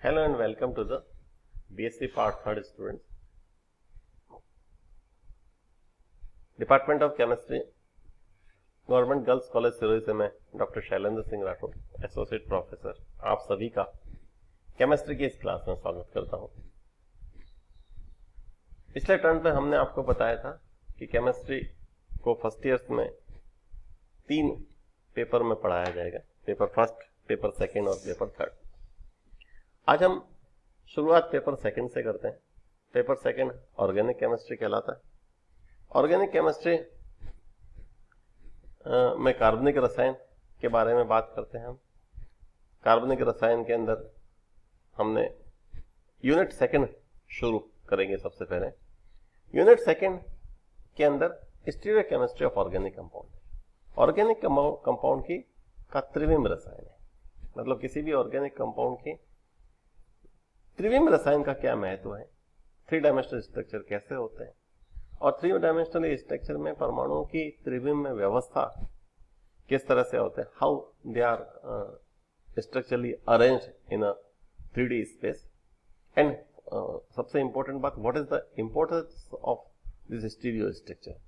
Hello and welcome to the BSc Part 3rd students. Department of chemistry government girls college Sirohi से मैं doctor Shailendra Singh Rathore associate professor आप सभी का chemistry की इस क्लास में स्वागत करता हूं। पिछले टर्न पे हमने आपको बताया था कि केमिस्ट्री को फर्स्ट ईयर्स में 3 पेपर में पढ़ाया जाएगा, पेपर फर्स्ट, पेपर सेकेंड और पेपर थर्ड। आज हम शुरुआत पेपर सेकंड से करते हैं। पेपर सेकंड ऑर्गेनिक केमिस्ट्री कहलाता है। ऑर्गेनिक केमिस्ट्री में कार्बनिक रसायन के बारे में बात करते हैं हम। कार्बनिक रसायन के अंदर हमने यूनिट सेकंड शुरू करेंगे। सबसे पहले यूनिट सेकंड के अंदर stereo chemistry of organic compound. Organic compound की का त्रिविम रसायन है, मतलब किसी भी ऑर्गेनिक कंपाउंड की त्रिविम रसायन का क्या महत्व है, 3 डायमेंशनल स्ट्रक्चर कैसे होते हैं और 3 डायमेंशनल स्ट्रक्चर में परमाणुओं की त्रिविम में व्यवस्था किस तरह से होते हैं, how they are structurally arranged in a 3D space. And सबसे इंपॉर्टेंट बात, what is the importance of this stereo structure.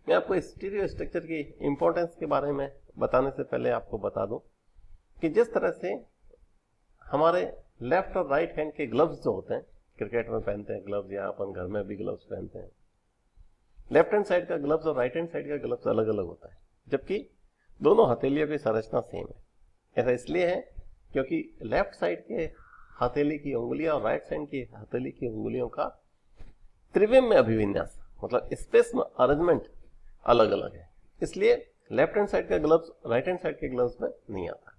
मैं आपको स्टीरियो स्ट्रक्चर की इंपॉर्टेंस के बारे में बताने से पहले आपको बता दूं कि जिस तरह से हमारे लेफ्ट और राइट हैंड के ग्लव्स जो होते हैं, क्रिकेट में पहनते हैं ग्लव्स, या अपन घर में भी ग्लव्स पहनते हैं, लेफ्ट हैंड साइड का ग्लव्स और राइट हैंड साइड का ग्लव्स अलग अलग होता है, जबकि दोनों हथेलियों की संरचना सेम है। ऐसा इसलिए है क्योंकि लेफ्ट साइड के हथेली की उंगलियां और राइट साइड की हथेली की उंगलियों का त्रिविम में अभिविन्यास, मतलब स्पेस में अरेंजमेंट अलग अलग है। इसलिए लेफ्ट हैंड साइड का ग्लव्स राइट हैंड साइड के ग्लव्स में नहीं आता।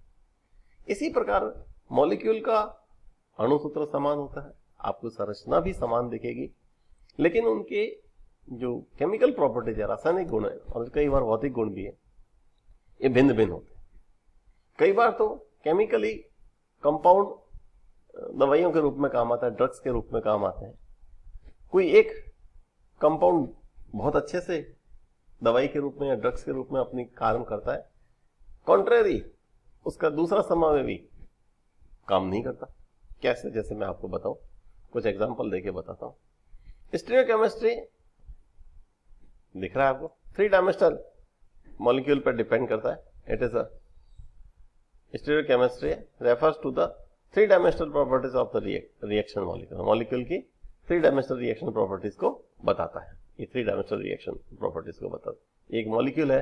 इसी प्रकार मॉलिक्यूल का अणुसूत्र समान होता है, आपको संरचना भी समान दिखेगी, लेकिन उनके जो केमिकल प्रॉपर्टीज है, रासायनिक गुण है और कई बार भौतिक गुण भी है, ये भिन्न भिन्न होते हैं। कई बार तो केमिकली कंपाउंड दवाइयों के रूप में काम आता है, ड्रग्स के रूप में काम आते हैं। कोई एक कंपाउंड बहुत अच्छे से दवाई के रूप में या ड्रग्स के रूप में अपनी कार्य करता है, कॉन्ट्रेरी उसका दूसरा समावेशी काम नहीं करता। कैसे, जैसे मैं आपको बताऊं, कुछ एग्जांपल देके बताता हूं। स्टीरियो केमिस्ट्री दिख रहा है आपको, 3 डायमेंशनल मॉलिक्यूल पर डिपेंड करता है। It is a stereochemistry refers to the 3 dimensional properties of the reaction molecule. Molecule की 3 डायमेंशनल रिएक्शन प्रॉपर्टीज को बताता है। ये 3 डायमेंशनल रिएक्शन प्रॉपर्टीज को बताता है। एक मॉलिक्यूल है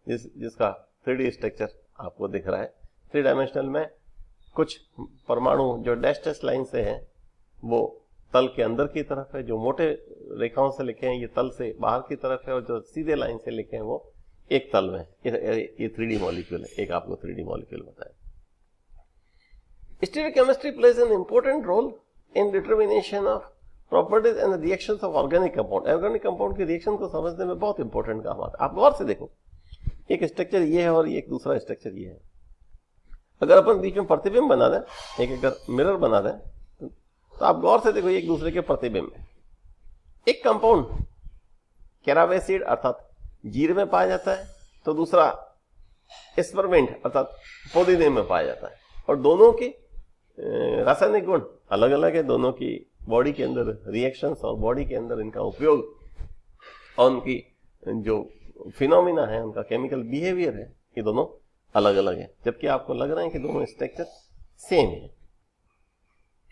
जिसका 3D स्ट्रक्चर आपको दिख रहा है। 3 डायमेंशनल में कुछ परमाणु जो डैश लाइन से हैं वो तल के अंदर की तरफ है, जो मोटे रेखाओं से लिखे हैं ये तल से बाहर की तरफ है, और जो सीधे लाइन से लिखे हैं वो एक तल में। ये 3D मॉलिक्यूल है, एक आपको 3D मॉलिक्यूल बताया। Stereochemistry plays an important role in determination of properties and reactions of organic compound. Organic compound की रिएक्शन को समझने में बहुत इंपॉर्टेंट काम आता है। आप गौर से देखो, एक स्ट्रक्चर ये है और एक दूसरा स्ट्रक्चर ये है। अगर अपन बीच में प्रतिबिंब बना दें, एक अगर मिरर बना दें, तो आप गौर से देखो एक दूसरे के प्रतिबिंब में। एक कंपाउंड कैरावेसिड अर्थात जीरे में पाया जाता है, तो दूसरा स्परमेंट अर्थात पोदीने में पाया जाता है, और दोनों के रासायनिक गुण अलग अलग है। दोनों की बॉडी के अंदर रिएक्शंस और बॉडी के अंदर इनका उपयोग और उनकी जो फिनोमिना है, उनका केमिकल बिहेवियर है, ये दोनों अलग अलग है, जबकि आपको लग रहा है कि दोनों स्ट्रक्चर सेम है।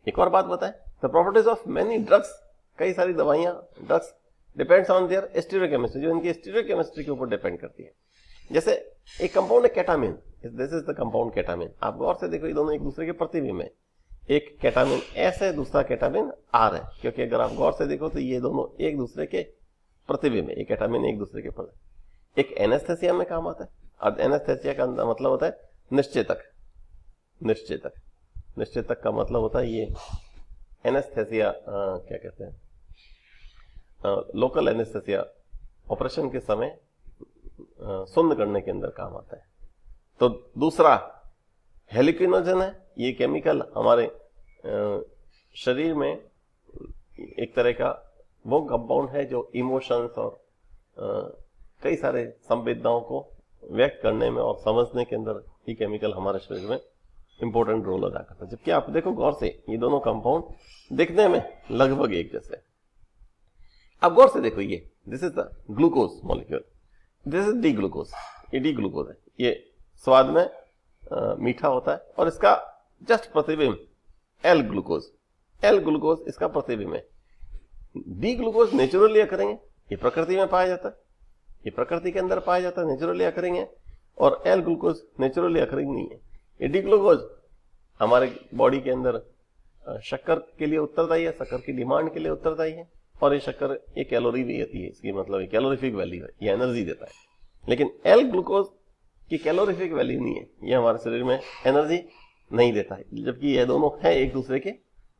एक और बात बताएं, the properties of many drugs, कई सारी दवाइयां, drugs depends on their stereo chemistry, जो इनकी स्टीरियो केमिस्ट्री के ऊपर डिपेंड करती है। जैसे एक कंपाउंड है ketamine, this is the compound ketamine. आप गौर से देखो, ये दोनों एक दूसरे के प्रतिबिंब है। एक केटामिन एस है, दूसरा केटामिन आर है, क्योंकि अगर आप गौर से देखो तो ये दोनों एक दूसरे के प्रतिबिंब है। एक केटामिन एक दूसरे के प्रतिबिंब। एक एनेस्थेसिया में काम आता है, और एनेस्थेसिया का मतलब होता है निश्चेतक। निश्चेतक निश्चेतक का मतलब होता है ये एनेस्थेसिया, क्या कहते हैं, लोकल एनेस्थेसिया ऑपरेशन के समय सुन्न करने के अंदर काम आता है। तो दूसरा हेलिकिनोजन है, ये केमिकल हमारे शरीर में एक तरह का वो कंपाउंड है जो इमोशंस और कई सारे संवेदनाओं को व्यक्त करने में और समझने के अंदर ये केमिकल हमारे शरीर में इंपॉर्टेंट रोल अदा करता है। जबकि आप देखो गौर से, ये दोनों कंपाउंड दिखने में लगभग एक जैसे। अब गौर से देखो, ये this is the glucose molecule, this is D glucose, ये डी ग्लूकोज है, ये स्वाद में मीठा होता है, और इसका जस्ट प्रतिबिंब एल ग्लूकोज इसका प्रतिबिंब है। डी ग्लूकोज नेचुरली अकरेंगे, ये प्रकृति में पाया जाता है, ये प्रकृति के अंदर पाया जाता है, नेचुरली अकरेंगे, और एल ग्लूकोज नेचुरली अकरिंग नहीं है। ये डी ग्लूकोज हमारे बॉडी के अंदर शक्कर के लिए उत्तरदायी है, शक्कर की डिमांड के लिए उत्तरदायी है, और ये शक्कर ये कैलोरी भी देती है, इसकी मतलब ये कैलोरीफिक वैल्यू है, ये एनर्जी देता है। लेकिन एल ग्लूकोज की कैलोरीफिक वैल्यू नहीं है, ये हमारे शरीर में एनर्जी नहीं देता है, जबकि ये दोनों है एक दूसरे के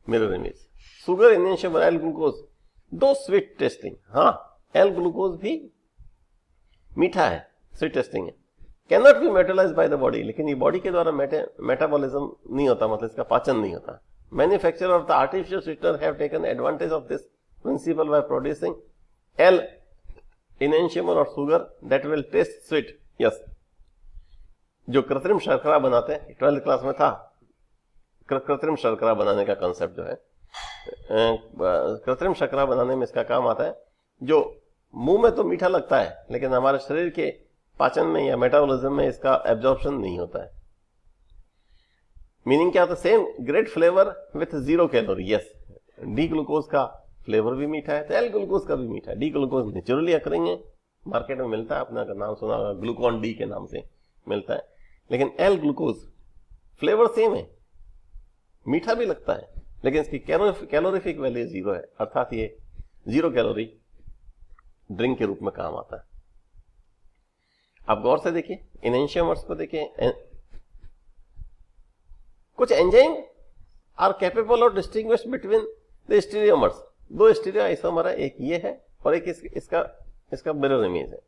मिरर इमेज। शुगर इनहेंशन और एल ग्लूकोज दो स्वीट टेस्टिंग, हाँ एल ग्लूकोज भी मीठा है, स्वीट टेस्टिंग है, cannot be metabolised by the body, लेकिन ये बॉडी के द्वारा मेटाबॉलिज्म नहीं होता, मतलब इसका पाचन नहीं होता। Manufacturer of the artificial sweetener have taken advantage of this principle by producing L इनहेंशियमर or sugar that will taste sweet. Yes, जो कृत्रिम शर्करा बनाते हैं, 12th क्लास में था कृत्रिम शर्करा बनाने का कंसेप्ट जो है, कृत्रिम शर्करा बनाने में इसका काम आता है, जो मुंह में तो मीठा लगता है लेकिन हमारे शरीर के पाचन में या मेटाबॉलिज्म में इसका एब्जॉर्प्शन नहीं होता है। मीनिंग क्या होता है? Same great flavour with 0 calorie. Yes, D glucose का फ्लेवर भी मीठा है, तो एल ग्लूकोज का भी मीठा है। डी ग्लूकोज नेचुरली अकरिंग है, मार्केट में मिलता है, आपने अगर नाम सुना होगा ग्लूकॉन डी के नाम से मिलता है, लेकिन एल ग्लूकोज फ्लेवर सेम है, मीठा भी लगता है, लेकिन इसकी कैलोरीफिक वैल्यू 0 है, अर्थात ये 0 कैलोरी ड्रिंक के रूप में काम आता है। आप गौर से देखिए, इनहेंशियमर्स को देखिए, कुछ enzyme are capable of distinguish between the stereomers. 2 stereo isomer है, एक ये है और एक इसका मिरर इमेज है।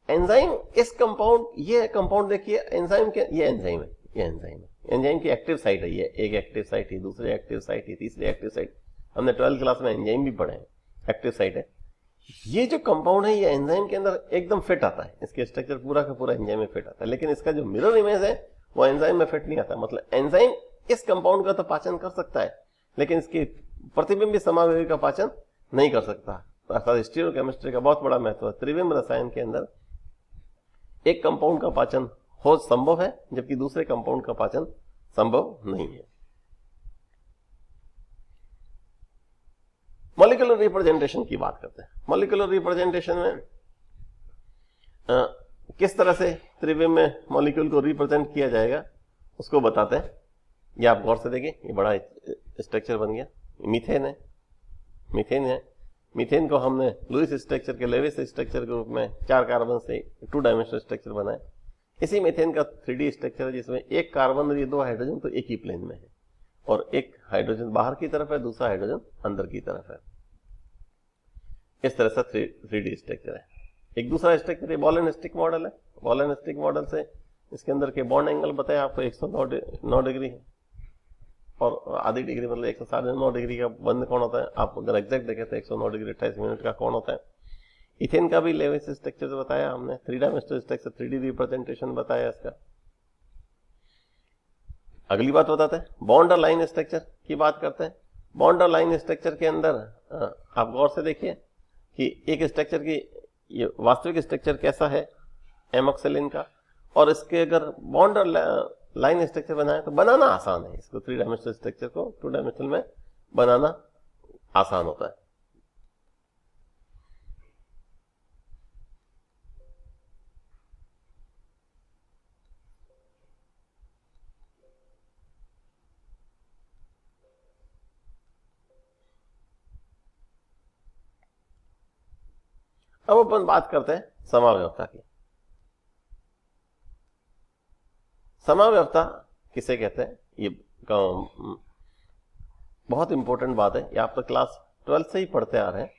एंजाइम इस कंपाउंड, ये कंपाउंड देखिए एंजाइम के, ये एंजाइम है, ये एंजाइम है, एंजाइम की एक्टिव साइट है, ये एक एक्टिव साइट है, दूसरी एक्टिव साइट है, तीसरी एक्टिव साइट, हमने 12th क्लास में एंजाइम भी पढ़े हैं, एक्टिव साइट है। ये जो कंपाउंड है ये एंजाइम के अंदर एकदम फिट आता है, इसके स्ट्रक्चर पूरा का पूरा एंजाइम में फिट आता है, लेकिन इसका जो मिरर इमेज है वो एंजाइम में फिट नहीं आता। मतलब एंजाइम इस कंपाउंड का तो पाचन कर सकता है, लेकिन इसकी प्रतिबिंबी समावेशी का पाचन नहीं कर सकता। अर्थात स्टीरियोकेमिस्ट्री का बहुत बड़ा महत्व है। त्रिविम रसायन के अंदर एक कंपाउंड का पाचन हो संभव है, जबकि दूसरे कंपाउंड का पाचन संभव नहीं है। मॉलिक्यूलर रिप्रेजेंटेशन की बात करते हैं। मॉलिक्यूलर रिप्रेजेंटेशन में किस तरह से त्रिविम में मॉलिक्यूल को रिप्रेजेंट किया जाएगा उसको बताते हैं। ये आप गौर से देखिए, ये बड़ा स्ट्रक्चर बन गया, मीथेन है, मीथेन है। मीथेन को हमने लुईस स्ट्रक्चर के, लेविस स्ट्रक्चर के रूप में 4 कार्बन से 2 डायमेंशनल स्ट्रक्चर बनाए। इसी मीथेन का 3D स्ट्रक्चर है, जिसमें एक कार्बन और ये 2 हाइड्रोजन तो एक ही प्लेन में है, और एक हाइड्रोजन बाहर की तरफ है, दूसरा हाइड्रोजन अंदर की तरफ है। इस तरह से 3D स्ट्रक्चर है। एक दूसरा structure ball and stick model है। बॉल एंड स्टिक मॉडल से इसके अंदर के बॉन्ड एंगल बताया आपको 109 डिग्री है, और आधी डिग्री मतलब 109 डिग्री का बंद कोण होता है। आप अगर एग्जैक्ट देखें तो 109 डिग्री 28 मिनट का कोण होता है। इथेन का भी लेविस स्ट्रक्चर बताया हमने, 3 डायमेंशनल स्ट्रक्चर, 3D रिप्रेजेंटेशन बताया इसका। अगली बात बताते हैं, बॉन्ड और लाइन स्ट्रक्चर की बात करते हैं। बॉन्ड और लाइन स्ट्रक्चर के अंदर आप गौर से देखिए कि एक स्ट्रक्चर की ये वास्तविक स्ट्रक्चर कैसा है एमोक्सिलिन का, और इसके अगर बॉन्ड और लाइन स्ट्रक्चर बनाए तो बनाना आसान है। इसको 3 डायमेंशनल स्ट्रक्चर को 2 डायमेंशनल में बनाना आसान होता है। अब अपन बात करते हैं समाव्यवस्था की। समाव्यवस्था किसे कहते हैं, ये बहुत इंपॉर्टेंट बात है। ये आप तो क्लास 12 से ही पढ़ते आ रहे हैं।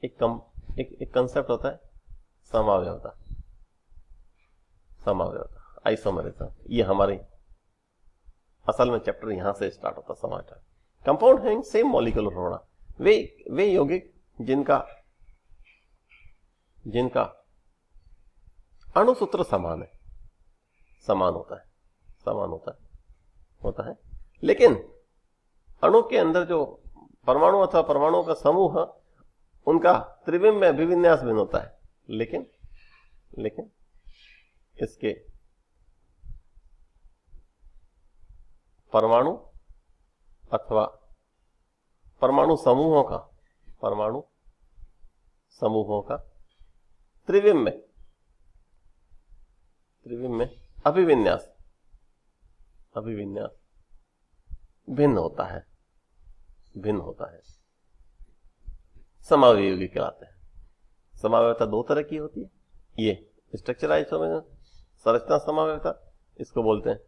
एक कंसेप्ट होता है समाव्यवस्था, समाव्यवस्था, आइसोमेरिज्म। ये हमारे असल में चैप्टर यहां से स्टार्ट होता है। समाव्यवस्था, कंपाउंड हैविंग सेम मॉलिक्यूलर होना, वे यौगिक जिनका अणुसूत्र समान है, समान होता है, समान होता है। लेकिन अणु के अंदर जो परमाणु अथवा परमाणुओं का समूह है, उनका त्रिविम में अभिविन्यास भिन्न होता है। लेकिन इसके परमाणु अथवा परमाणु समूहों का त्रिविम में अभिविन्यास भिन्न होता है। समावयवी कहलाते हैं। समावयवता दो तरह की होती है। ये स्ट्रक्चर आइसोमर संरचना समावयवता, इसको बोलते हैं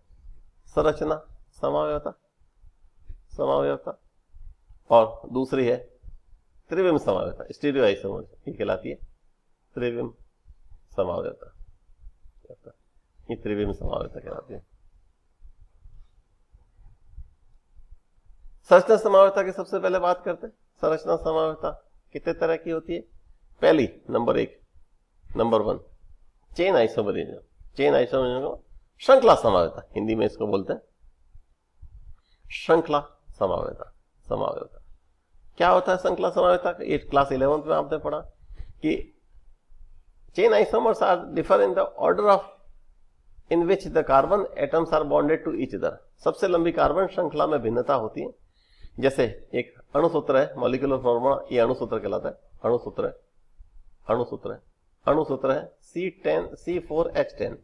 संरचना समावयवता, और दूसरी है त्रिविम समावयवता, स्टीरियो आइसोमर, ये कहलाती है त्रिविम समावयवता। ये त्रिविम समावयवता कहलाती है। संरचना समावयवता की सबसे पहले बात करते हैं। संरचना समावयवता कितने तरह की होती है? पहली नंबर 1 चेन आइसोमरिज्म श्रृंखला समावयवता, हिंदी में इसको बोलते हैं श्रृंखला समावयवता। क्या होता है श्रृंखला समावयवता? ये क्लास 11th में आपने पढ़ा कि chain isomers are differ in the order of in which the carbon atoms are bonded to each other. सबसे लंबी कार्बन श्रृंखला में भिन्नता होती है। जैसे एक अणुसूत्र है, मॉलिक्यूलर फॉर्मूला, ये अणुसूत्र कहलाता है। अणुसूत्र है C4H10।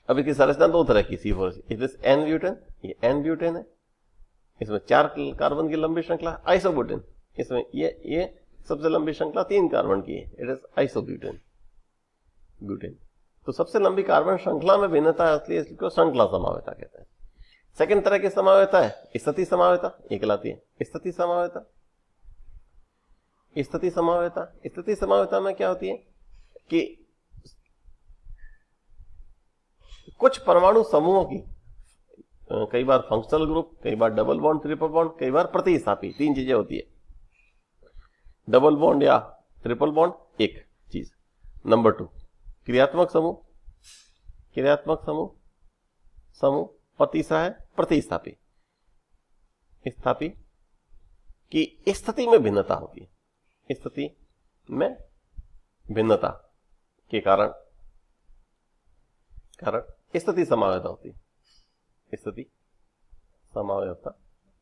अब इसकी संरचना दो तरह की C4, it is an butane, ये एन ब्यूटेन है, इसमें 4 कार्बन की लंबी श्रृंखला। आइसोब्यूटेन, इसमें ये सबसे लंबी श्रृंखला 3 कार्बन की है, इट इज आइसोब्यूटेन। तो सबसे लंबी कार्बन श्रृंखला में भिन्नता है, इसलिए इसको श्रृंखला समावयवता कहते हैं। सेकंड तरह की समावयवता है स्थिति समावयवता, ये कहलाती है स्थिति समावयवता में क्या होती है कि कुछ परमाणु समूहों की कई बार फंक्शनल ग्रुप, कई बार डबल बॉन्ड, ट्रिपल बॉन्ड, कई बार प्रतिस्थापी, 3 चीजें होती है। डबल बॉन्ड या ट्रिपल बॉन्ड एक चीज। नंबर 2 क्रियात्मक समूह, और तीसरा है प्रतिस्थापी की स्थिति में भिन्नता होती है। स्थिति में भिन्नता के कारण स्थिति समावयवता होती है, स्थिति समावयवता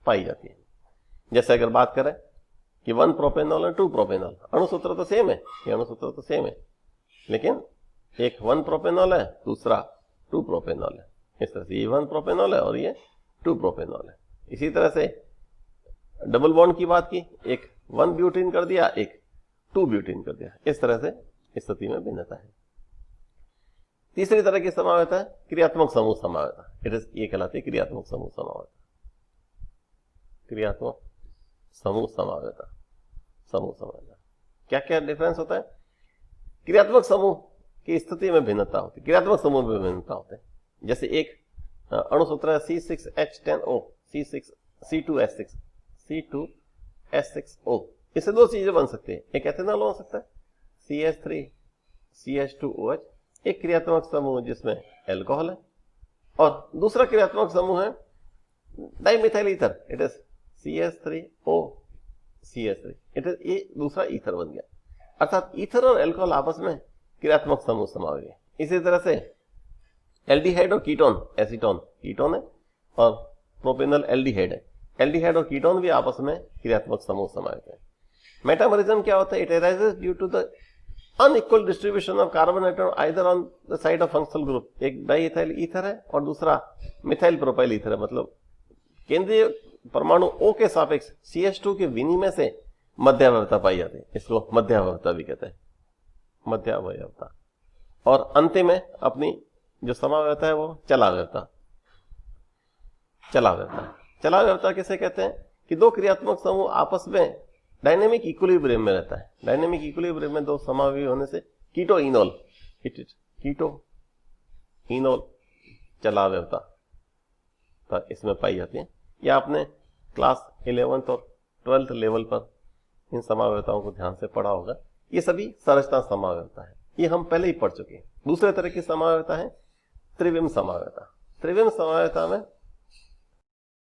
पाई जाती है। जैसे अगर बात करें कि 1 प्रोपेनॉल और 2 प्रोपेनॉल, अणुसूत्र तो सेम है, लेकिन एक 1 प्रोपेनॉल है, दूसरा 2 प्रोपेनॉल है। इस तरह से ये 1 प्रोपेनॉल है और ये 2 प्रोपेनॉल है। इसी तरह से डबल बॉन्ड की बात की, एक 1 ब्यूटीन कर दिया, एक 2 ब्यूटीन कर दिया। इस तरह से स्थिति में भिन्नता है। तीसरी तरह की समावयवता है क्रियात्मक समूह समावयवता, ये कहलाती है क्रियात्मक समूह समावयवता। क्या क्या डिफरेंस होता है? क्रियात्मक समूह की स्थिति में भिन्नता होती है, क्रियात्मक समूह में भिन्नता होते हैं। जैसे एक अणुसूत्र है C6H10O, C2S6O, इससे 2 चीजें बन सकती है। एक एथेनॉल हो सकता है CH3CH2OH, एक क्रियात्मक समूह जिसमें एल्कोहल है, और दूसरा क्रियात्मक समूह है dimethyl ether, it is CH3OCH3, it is ये दूसरा ईथर बन गया। अर्थात ईथर और एल्कोहल आपस में क्रियात्मक समूह समावे गए। इसी तरह से एल्डिहाइड और कीटोन, एसीटोन कीटोन है और प्रोपेनॉल एल्डिहाइड है। एल्डिहाइड और कीटोन भी आपस में क्रियात्मक समूह समावे गए। मेटामरिज्म क्या होता है? It arises due to the unequal distribution of carbon atom either on the side of functional group. एक डाइइथाइल ईथर है और दूसरा मिथाइल प्रोपाइल ईथर है। मतलब केंद्रीय परमाणु O के सापेक्ष CH2 के विनिमय से मध्यावयवता पाई जाती है, इसको मध्यावयवता भी कहते हैं, मध्यावयवता। और अंतिम में अपनी जो समावयवता है वो चलावयवता। चलावयवता किसे कहते हैं? कि 2 क्रियात्मक समूह आपस में डायनेमिक इक्विलिब्रियम में रहता है। डायनेमिक इक्विलिब्रियम में 2 समावयवी होने से कीटो इनोल चलावयवता इसमें पाई जाती है। यह आपने क्लास 11th और 12th लेवल पर इन समावयवताओं को ध्यान से पढ़ा होगा। ये सभी संरचना समावयवता है, ये हम पहले ही पढ़ चुके हैं। दूसरे तरह की समावयवता है त्रिविम समावयवता। त्रिविम समवायता में